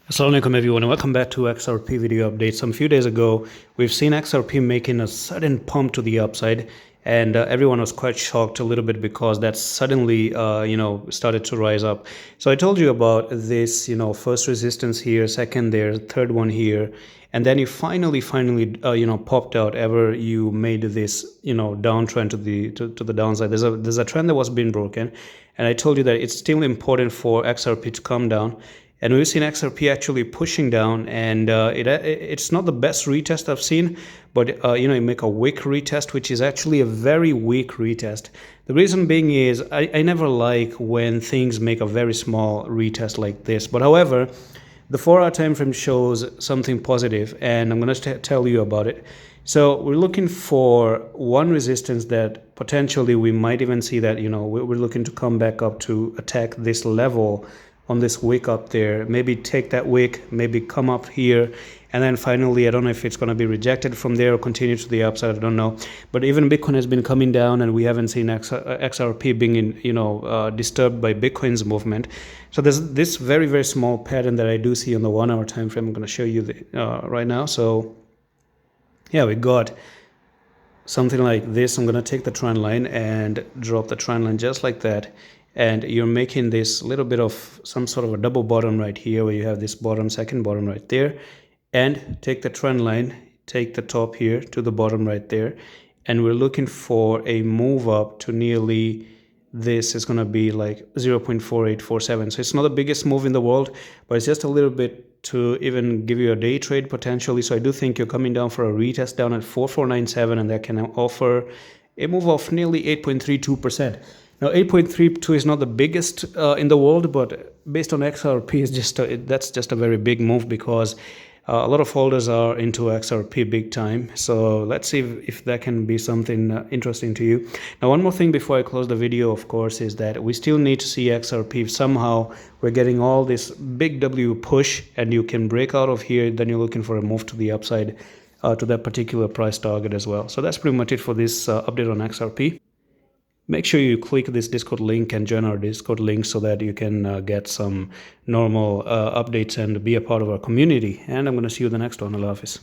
Assalamualaikum everyone and welcome back to XRP video update. Some few days ago, we've seen XRP making a sudden pump to the upside, and everyone was quite shocked a little bit because that suddenly, started to rise up. So I told you about this, first resistance here, second there, third one here, and then you finally, popped out ever you made this, downtrend to the downside. There's a trend that was being broken, and I told you that it's still important for XRP to come down. And we've seen XRP actually pushing down, and it's not the best retest I've seen, but you make a wick retest, which is actually a very weak retest. The reason being is I never like when things make a very small retest like this. But however, the 4-hour time frame shows something positive, and I'm going to tell you about it. So we're looking for one resistance that potentially we might even see that we're looking to come back up to attack this level on this wick up there, maybe take that wick, maybe come up here, and then finally, I don't know if it's going to be rejected from there or continue to the upside, I don't know. But even Bitcoin has been coming down, and we haven't seen XRP being disturbed by Bitcoin's movement. So there's this very, very small pattern that I do see on the 1-hour time frame. I'm going to show you right now. So yeah, we got something like this. I'm going to take the trend line and drop the trend line just like that. And you're making this little bit of some sort of a double bottom right here, where you have this bottom, second bottom right there, and take the trend line, take the top here to the bottom right there, and we're looking for a move up to nearly, this is going to be like 0.4847. So it's not the biggest move in the world, but it's just a little bit to even give you a day trade potentially. So I do think you're coming down for a retest down at 4497, and that can offer a move of nearly 8.32%. Now, 8.32 is not the biggest in the world, but based on XRP, that's just a very big move, because a lot of holders are into XRP big time. So let's see if that can be something interesting to you. Now, one more thing before I close the video, of course, is that we still need to see XRP. Somehow we're getting all this big W push, and you can break out of here. Then you're looking for a move to the upside to that particular price target as well. So that's pretty much it for this update on XRP. Make sure you click this Discord link and join our Discord link so that you can get some normal updates and be a part of our community. And I'm going to see you in the next one. Allah Hafiz.